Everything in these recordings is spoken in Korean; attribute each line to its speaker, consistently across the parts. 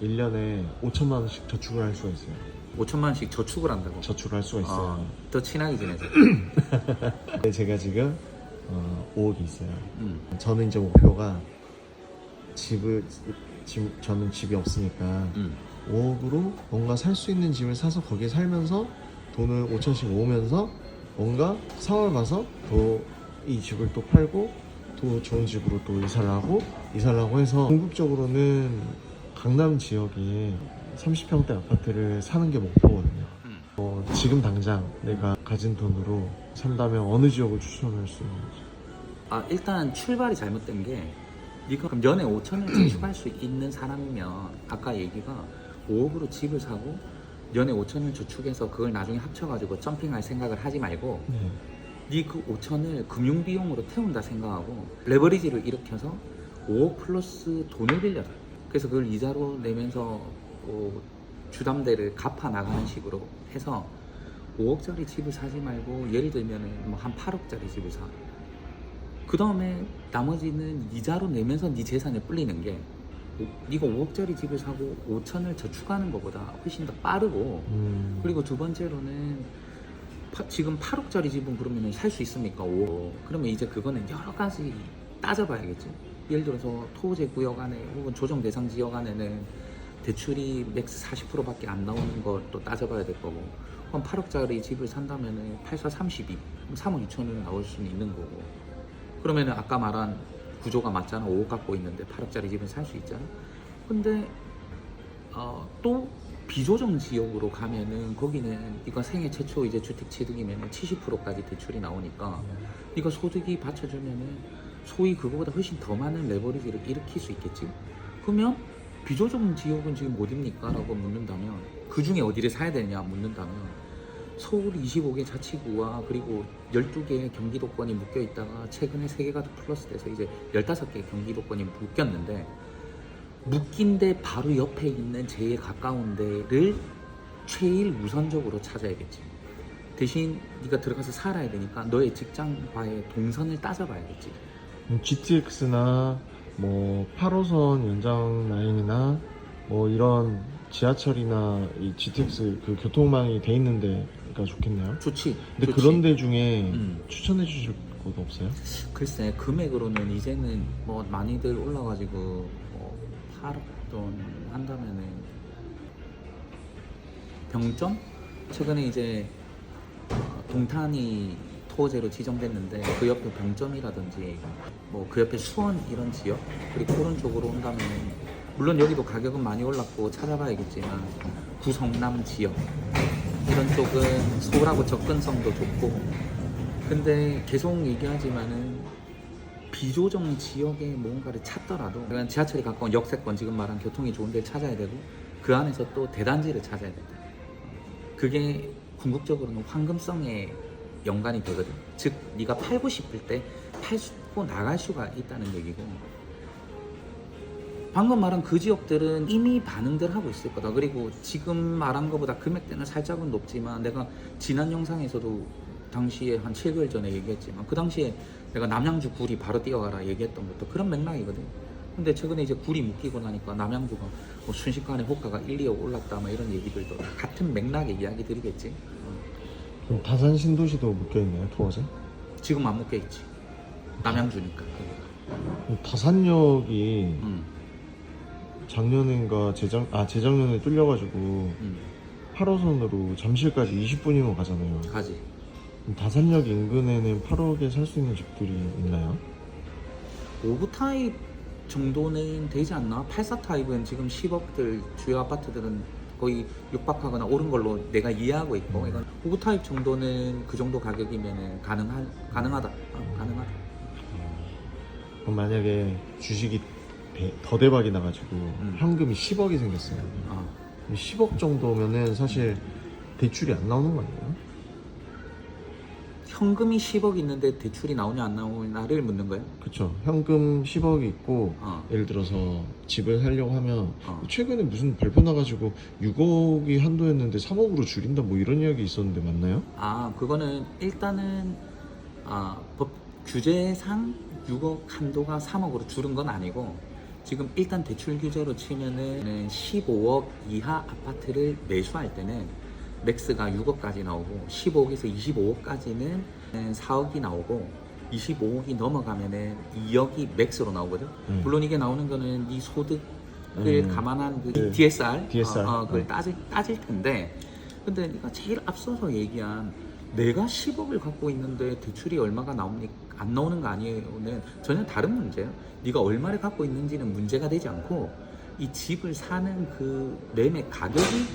Speaker 1: 1년에 5천만 원씩 저축을 할 수가 있어요.
Speaker 2: 5천만 원씩 저축을 한다고?
Speaker 1: 저축을 할 수가 있어요.
Speaker 2: 더 친하게 지내자.
Speaker 1: 근데 제가 지금 5억이 있어요. 저는 이제 목표가 저는 집이 없으니까 5억으로 뭔가 살 수 있는 집을 사서 거기에 살면서 돈을 5천씩 모으면서 뭔가 상황을 봐서 또 이 집을 또 팔고 또 좋은 집으로 또 이사를 하고 해서 궁극적으로는 강남 지역에 30평대 아파트를 사는 게 목표거든요. 지금 당장 내가 가진 돈으로 산다면 어느 지역을 추천할 수 있는지.
Speaker 2: 일단 출발이 잘못된 게 네가 그럼 연에 5천을 저축할 수 있는 사람이면 아까 얘기가 5억으로 집을 사고 연에 5천을 저축해서 그걸 나중에 합쳐가지고 점핑할 생각을 하지 말고 네 그 5천을 금융비용으로 태운다 생각하고 레버리지를 일으켜서 5억 플러스 돈을 빌려라. 그래서 그걸 이자로 내면서 주담대를 갚아 나가는 식으로 해서 5억짜리 집을 사지 말고 예를 들면 한 8억짜리 집을 사. 그 다음에 나머지는 이자로 내면서 네 재산에 불리는 게 네가 5억짜리 집을 사고 5천을 저축하는 것보다 훨씬 더 빠르고 그리고 두 번째로는 지금 8억짜리 집은 그러면 살 수 있습니까? 5억. 그러면 이제 그거는 여러 가지 따져봐야겠지. 예를 들어서 토지 구역 안에 혹은 조정 대상 지역 안에는 대출이 맥스 40%밖에 안 나오는 것도 따져봐야 될 거고 그럼 8억짜리 집을 산다면은 8사 32 3억 2천은 나올 수는 있는 거고 그러면은 아까 말한 구조가 맞잖아. 5억 갖고 있는데 8억짜리 집은 살 수 있잖아. 근데 또 비조정 지역으로 가면은 거기는 네가 생애 최초 이제 주택 취득이면 70%까지 대출이 나오니까 네가 소득이 받쳐주면은 소위 그거보다 훨씬 더 많은 레버리지를 일으킬 수 있겠지. 그러면 비조정 지역은 지금 어딥니까? 라고 묻는다면 그 중에 어디를 사야 되냐 묻는다면 서울 25개 자치구와 그리고 12개의 경기도권이 묶여 있다가 최근에 3개가 더 플러스 돼서 이제 15개의 경기도권이 묶였는데 묶인 데 바로 옆에 있는 제일 가까운 데를 제일 우선적으로 찾아야겠지. 대신 네가 들어가서 살아야 되니까 너의 직장과의 동선을 따져봐야겠지.
Speaker 1: GTX나 뭐 8호선 연장 라인이나 뭐 이런 지하철이나 이 GTX 그 교통망이 돼 있는 데가 좋겠네요.
Speaker 2: 좋지.
Speaker 1: 근데
Speaker 2: 좋지.
Speaker 1: 그런 데 중에 추천해 주실 곳 없어요?
Speaker 2: 글쎄 금액으로는 이제는 뭐 많이들 올라가지고 8억 돈 한다면은 병점? 최근에 이제 동탄이 토호제로 지정됐는데 그 옆에 병점이라든지 뭐 그 옆에 수원 이런 지역 그리고 오른쪽으로 온다면 물론 여기도 가격은 많이 올랐고 찾아봐야겠지만 구성남 지역 이런 쪽은 서울하고 접근성도 좋고 근데 계속 얘기하지만은 비조정 지역에 뭔가를 찾더라도 그냥 지하철이 가까운 역세권 지금 말한 교통이 좋은 데를 찾아야 되고 그 안에서 또 대단지를 찾아야 된다. 그게 궁극적으로는 황금성에 연관이 되거든. 즉 네가 팔고 싶을 때 팔고 나갈 수가 있다는 얘기고 방금 말한 그 지역들은 이미 반응들 하고 있을 거다. 그리고 지금 말한 것보다 금액대는 살짝은 높지만 내가 지난 영상에서도 당시에 한 7개월 전에 얘기했지만 그 당시에 내가 남양주 구리 바로 뛰어가라 얘기했던 것도 그런 맥락이거든. 근데 최근에 이제 구리 묶이고 나니까 남양주가 뭐 순식간에 호가가 1, 2억 올랐다 막 이런 얘기들도 같은 맥락의 이야기들이겠지.
Speaker 1: 그럼 다산 신도시도 묶여있나요? 토어제?
Speaker 2: 지금 안 묶여있지. 남양주니까.
Speaker 1: 다산역이 작년인가 재작년에 뚫려가지고 8호선으로 잠실까지 20분이면 가잖아요.
Speaker 2: 가지.
Speaker 1: 다산역 인근에는 8억에 살 수 있는 집들이 있나요?
Speaker 2: 5구 타입 정도는 되지 않나? 84 타입은 지금 10억들 주요 아파트들은 거의 육박하거나 오른 걸로 내가 이해하고 있고 이건 5구 타입 정도는 그 정도 가격이면 가능하다. 가능하다.
Speaker 1: 그럼 만약에 주식이 더 대박이 나가지고 현금이 10억이 생겼어요. 10억 정도면은 사실 대출이 안 나오는 거 아니에요?
Speaker 2: 현금이 10억 있는데 대출이 나오냐 안 나오냐를 묻는 거예요?
Speaker 1: 그쵸. 현금 10억이 있고 예를 들어서 집을 살려고 하면 최근에 무슨 발표 나가지고 6억이 한도였는데 3억으로 줄인다 뭐 이런 이야기 있었는데 맞나요?
Speaker 2: 그거는 일단은 법 규제상 6억 한도가 3억으로 줄은 건 아니고 지금 일단 대출 규제로 치면은 15억 이하 아파트를 매수할 때는 맥스가 6억까지 나오고 15억에서 25억까지는 4억이 나오고 25억이 넘어가면은 2억이 맥스로 나오거든. 물론 이게 나오는 거는 네 소득을 감안한 그 DSR, 그걸 따질 텐데, 근데 네가 제일 앞서서 얘기한 내가 10억을 갖고 있는데 대출이 얼마가 나옵니까? 안 나오는 거 아니에요는 전혀 다른 문제예요. 네가 얼마를 갖고 있는지는 문제가 되지 않고 이 집을 사는 그 매매 가격이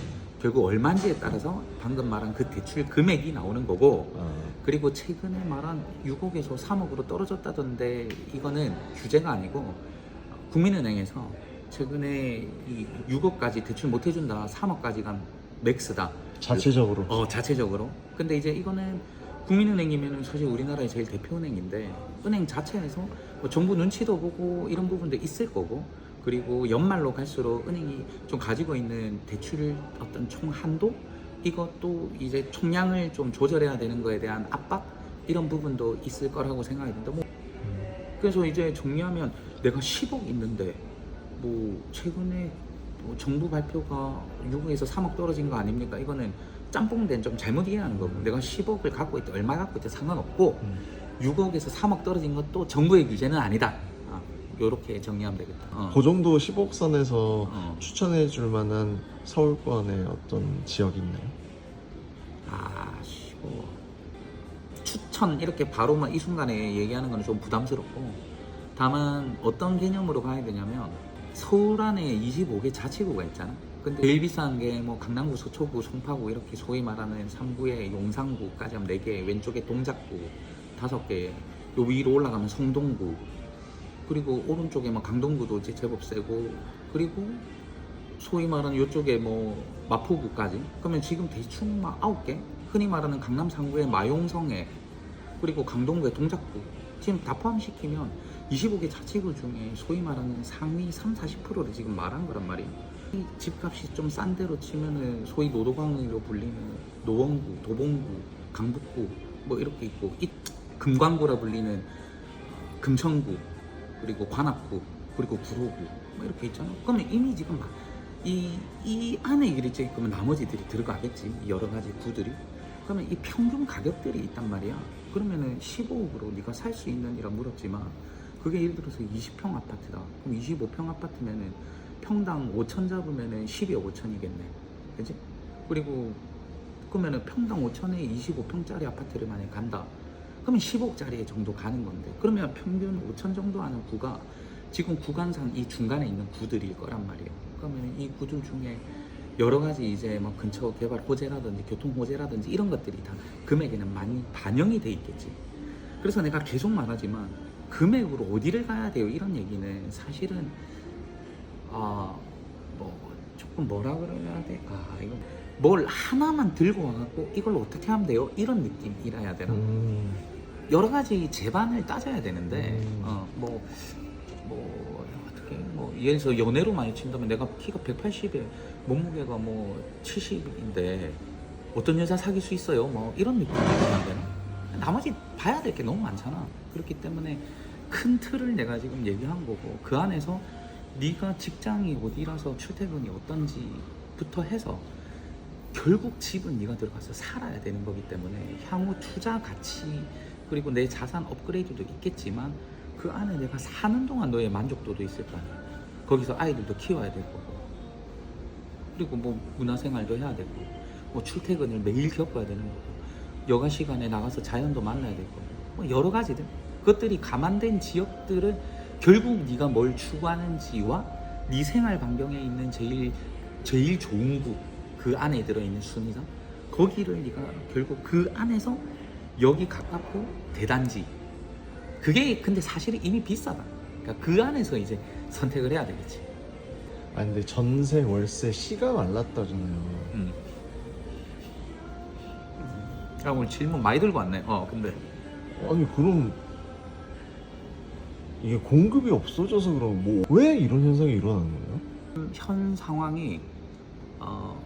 Speaker 2: 결국 얼마인지에 따라서 방금 말한 그 대출 금액이 나오는 거고, 그리고 최근에 말한 6억에서 3억으로 떨어졌다던데 이거는 규제가 아니고 국민은행에서 최근에 이 6억까지 대출 못 해준다, 3억까지가 맥스다.
Speaker 1: 자체적으로.
Speaker 2: 자체적으로. 근데 이제 이거는 국민은행이면 사실 우리나라의 제일 대표 은행인데 은행 자체에서 뭐 정부 눈치도 보고 이런 부분도 있을 거고, 그리고 연말로 갈수록 은행이 좀 가지고 있는 대출 어떤 총 한도, 이것도 이제 총량을 좀 조절해야 되는 거에 대한 압박, 이런 부분도 있을 거라고 생각이 든다. 뭐 그래서 이제 정리하면 내가 10억 있는데 뭐 최근에 뭐 정부 발표가 6억에서 3억 떨어진 거 아닙니까? 이거는 짬뽕된 좀 잘못 이해하는 거고, 내가 10억을 갖고 있다, 얼마 갖고 있다 상관없고 6억에서 3억 떨어진 것도 정부의 규제는 아니다. 요렇게 정리하면 되겠다.
Speaker 1: 그 정도 10억 선에서 추천해 줄 만한 서울권의 어떤 지역이 있나요?
Speaker 2: 15억 추천 이렇게 바로만 이 순간에 얘기하는 건 좀 부담스럽고, 다만 어떤 개념으로 가야 되냐면 서울 안에 25개 자치구가 있잖아. 근데 제일 비싼 게 뭐 강남구, 서초구, 송파구, 이렇게 소위 말하는 3구에 용산구까지 하면 4개, 왼쪽에 동작구 5개, 요 위로 올라가면 성동구, 그리고 오른쪽에 뭐 강동구도 이제 제법 세고, 그리고 소위 말하는 요쪽에 뭐 마포구까지, 그러면 지금 대충 막 9개, 흔히 말하는 강남 3구의 마용성에, 그리고 강동구의 동작구, 지금 다 포함시키면 25개 자치구 중에 소위 말하는 상위 30-40%를 지금 말한 거란 말이에요. 이 집값이 좀 싼 데로 치면은 소위 노도강으로 불리는 노원구, 도봉구, 강북구 뭐 이렇게 있고, 이 금광구라 불리는 금천구, 그리고 관악구, 그리고 구로구 뭐 이렇게 있잖아. 그러면 이미 지금 이 안에 이랬지, 그러면 나머지들이 들어가겠지, 여러 가지 구들이. 그러면 이 평균 가격들이 있단 말이야. 그러면은 15억으로 네가 살 수 있느니라 물었지만, 그게 예를 들어서 20평 아파트다. 그럼 25평 아파트면은 평당 5천 잡으면은 12억 5천이겠네. 그지? 그리고 그러면은 평당 5천에 25평짜리 아파트를 만약에 간다. 그러면 15억짜리 정도 가는 건데, 그러면 평균 5천 정도 하는 구가 지금 구간상 이 중간에 있는 구들일 거란 말이에요. 그러면 이 구들 중에 여러 가지 이제 막 근처 개발 호재라든지 교통 호재라든지 이런 것들이 다 금액에는 많이 반영이 돼 있겠지. 그래서 내가 계속 말하지만 금액으로 어디를 가야 돼요, 이런 얘기는 사실은 뭐 조금 뭐라 그래야 돼? 이거 뭘 하나만 들고 와갖고 이걸 어떻게 하면 돼요? 이런 느낌이라 해야 되나? 여러 가지 제반을 따져야 되는데 어떻게 예를 들어서 연애로 많이 친다면 내가 키가 180에 몸무게가 뭐 70인데 어떤 여자 사귈 수 있어요? 뭐 이런 느낌이 해야 되나? 나머지 봐야 될 게 너무 많잖아. 그렇기 때문에 큰 틀을 내가 지금 얘기한 거고, 그 안에서 네가 직장이 어디라서 출퇴근이 어떤지부터 해서 결국 집은 네가 들어가서 살아야 되는 거기 때문에 향후 투자 가치, 그리고 내 자산 업그레이드도 있겠지만 그 안에 내가 사는 동안 너의 만족도도 있을 거 아니야. 거기서 아이들도 키워야 될 거고, 그리고 뭐 문화생활도 해야 되고, 뭐 출퇴근을 매일 겪어야 되는 거고, 여가 시간에 나가서 자연도 만나야 될 거고, 뭐 여러 가지들, 그것들이 감안된 지역들은 결국 네가 뭘 추구하는지와 네 생활 반경에 있는 제일 좋은 구, 그 안에 들어있는 순위상, 거기를 네가 결국 그 안에서 여기 가깝고 대단지, 그게 근데 사실은 이미 비싸다. 그러니까 그 안에서 이제 선택을 해야 되겠지.
Speaker 1: 아니 근데 전세 월세 씨가 말랐다잖아요.
Speaker 2: 오늘 질문 많이 들고 왔네. 근데
Speaker 1: 아니 그럼 이게 공급이 없어져서 그럼 뭐 왜 이런 현상이 일어나는 거예요?
Speaker 2: 현 상황이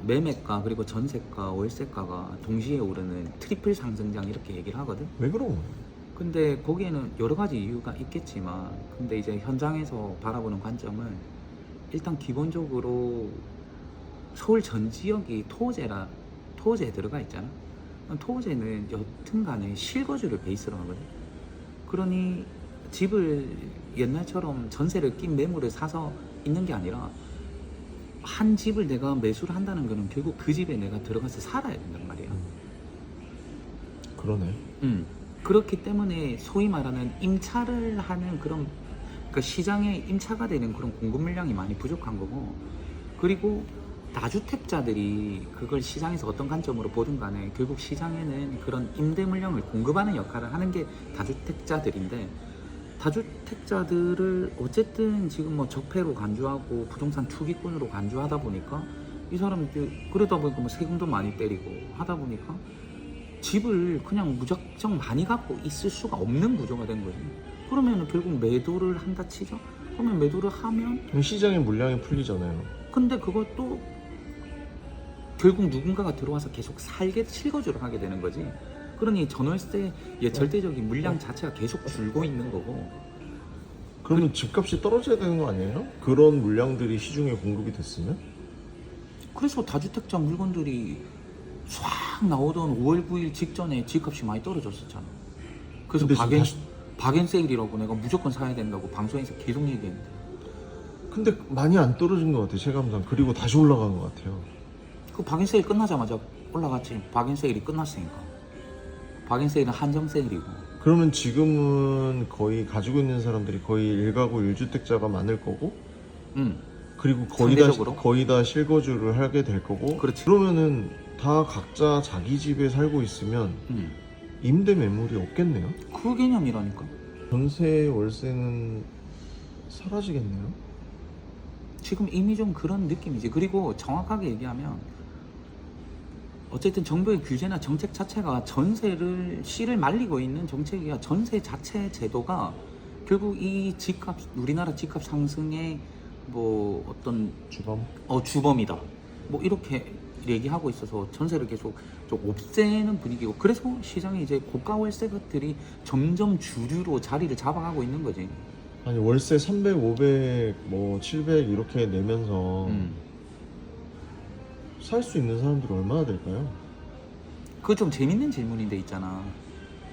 Speaker 2: 매매가 그리고 전세가 월세가가 동시에 오르는 트리플 상승장 이렇게 얘기를 하거든.
Speaker 1: 왜 그런 거예요?
Speaker 2: 근데 거기에는 여러 가지 이유가 있겠지만, 근데 이제 현장에서 바라보는 관점은 일단 기본적으로 서울 전 지역이 토호제에 들어가 있잖아. 토호제는 여튼간에 실거주를 베이스로 하거든. 그러니 집을 옛날처럼 전세를 낀 매물을 사서 있는 게 아니라, 한 집을 내가 매수를 한다는 거는 결국 그 집에 내가 들어가서 살아야 된단 말이야.
Speaker 1: 그러네.
Speaker 2: 그렇기 때문에 소위 말하는 임차를 하는 그런, 그러니까 시장에 임차가 되는 그런 공급 물량이 많이 부족한 거고, 그리고 다주택자들이 그걸 시장에서 어떤 관점으로 보든 간에 결국 시장에는 그런 임대 물량을 공급하는 역할을 하는 게 다주택자들인데, 다주택자들을 어쨌든 지금 뭐 적폐로 간주하고 부동산 투기꾼으로 간주하다 보니까 이 사람들, 그러다 보니까 뭐 세금도 많이 때리고 하다 보니까 집을 그냥 무작정 많이 갖고 있을 수가 없는 구조가 된 거지. 그러면 결국 매도를 한다 치죠. 그러면 매도를 하면,
Speaker 1: 그럼 시장의 물량이 풀리잖아요.
Speaker 2: 근데 그것도 결국 누군가가 들어와서 계속 실거주를 하게 되는 거지. 그러니 전월세의 절대적인 물량 자체가 계속 줄고 있는 거고.
Speaker 1: 그러면 집값이 떨어져야 되는 거 아니에요? 그런 물량들이 시중에 공급이 됐으면?
Speaker 2: 그래서 다주택자 물건들이 싹 나오던 5월 9일 직전에 집값이 많이 떨어졌었잖아. 그래서
Speaker 1: 근데 지금
Speaker 2: 박앤 세일이라고 내가 무조건 사야 된다고 방송에서 계속 얘기했는데,
Speaker 1: 근데 많이 안 떨어진 것 같아요, 체감상. 그리고 다시 올라간 것 같아요.
Speaker 2: 그 박앤 세일 끝나자마자 올라갔지. 박앤 세일이 끝났으니까. 박앤 세일은 한정 세일이고.
Speaker 1: 그러면 지금은 거의 가지고 있는 사람들이 거의 1가구 1주택자가 많을 거고, 그리고
Speaker 2: 상대적으로?
Speaker 1: 거의 다 실거주를 하게 될 거고.
Speaker 2: 그렇지.
Speaker 1: 그러면은 다 각자 자기 집에 살고 있으면 임대 매물이 없겠네요.
Speaker 2: 그 개념이라니까.
Speaker 1: 전세 월세는 사라지겠네요.
Speaker 2: 지금 이미 좀 그런 느낌이지. 그리고 정확하게 얘기하면 어쨌든 정부의 규제나 정책 자체가 씨를 말리고 있는 정책이야. 전세 자체 제도가 결국 이 집값, 우리나라 집값 상승의 뭐 어떤 주범이다. 뭐 이렇게 얘기하고 있어서 전세를 계속 좀 없애는 분위기고, 그래서 시장에 이제 고가 월세 것들이 점점 주류로 자리를 잡아가고 있는 거지.
Speaker 1: 아니 월세 300, 500, 뭐 700 이렇게 내면서 살 수 있는 사람들이 얼마나 될까요?
Speaker 2: 그거 좀 재밌는 질문인데 있잖아.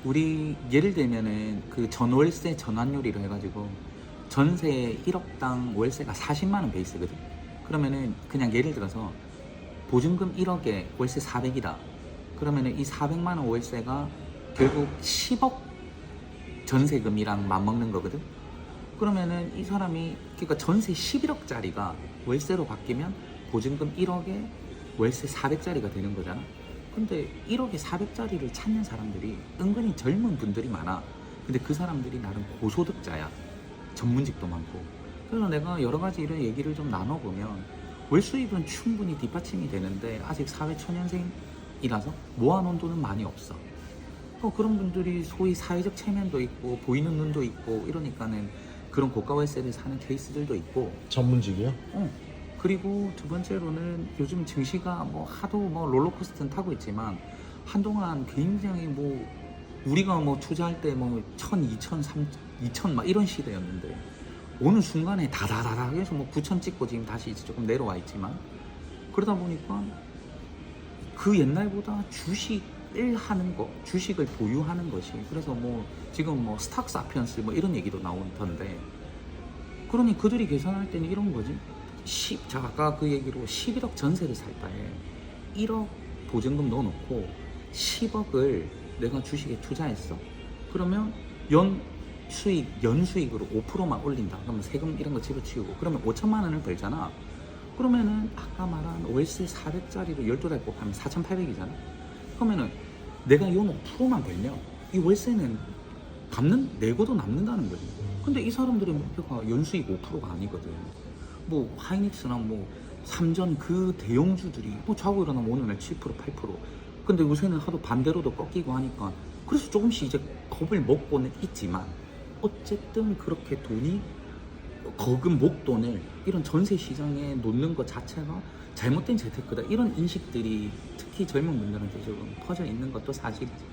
Speaker 2: 우리 예를 들면은 그 전월세 전환율이라 해가지고 전세 1억당 월세가 40만 원 베이스거든. 그러면은 그냥 예를 들어서 보증금 1억에 월세 400이다. 그러면은 이 400만 원 월세가 결국 10억 전세금이랑 맞먹는 거거든. 그러면은 이 사람이, 그러니까 전세 11억짜리가 월세로 바뀌면 보증금 1억에 월세 400짜리가 되는 거잖아. 근데 1억에 400짜리를 찾는 사람들이 은근히 젊은 분들이 많아. 근데 그 사람들이 나름 고소득자야. 전문직도 많고. 그래서 내가 여러 가지 이런 얘기를 좀 나눠보면 월수입은 충분히 뒷받침이 되는데 아직 사회초년생이라서 모아놓은 돈은 많이 없어. 그런 분들이 소위 사회적 체면도 있고 보이는 눈도 있고 이러니까는 그런 고가 월세를 사는 케이스들도 있고.
Speaker 1: 전문직이요?
Speaker 2: 그리고 두 번째로는 요즘 증시가 뭐 하도 뭐 롤러코스터는 타고 있지만 한동안 굉장히 뭐 우리가 뭐 투자할 때 뭐 1000, 2000, 2000 막 이런 시대였는데 어느 순간에 다다다다 해서 뭐 9000 찍고 지금 다시 이제 조금 내려와 있지만, 그러다 보니까 그 옛날보다 주식을 하는 거, 주식을 보유하는 것이, 그래서 뭐 지금 뭐 스탁 사피언스 뭐 이런 얘기도 나오던데, 그러니 그들이 계산할 때는 이런 거지. 자, 아까 그 얘기로 11억 전세를 살 바에 1억 보증금 넣어놓고 10억을 내가 주식에 투자했어. 그러면 연수익으로 5%만 올린다. 그러면 세금 이런 거 집어치우고 그러면 5천만 원을 벌잖아. 그러면은 아까 말한 월세 400짜리로 12달 곱하면 4,800이잖아. 그러면은 내가 이 5%만 벌면 이 월세는 내고도 남는다는 거지. 근데 이 사람들의 목표가 연수익 5%가 아니거든. 뭐 하이닉스나 뭐 삼전 그 대형주들이 뭐 자고 일어나면 오늘 날 7%, 8%. 근데 요새는 하도 반대로도 꺾이고 하니까 그래서 조금씩 이제 겁을 먹고는 있지만, 어쨌든 그렇게 거금 목돈을 이런 전세 시장에 놓는 것 자체가 잘못된 재테크다, 이런 인식들이 특히 젊은 분들한테 조금 퍼져 있는 것도 사실이지.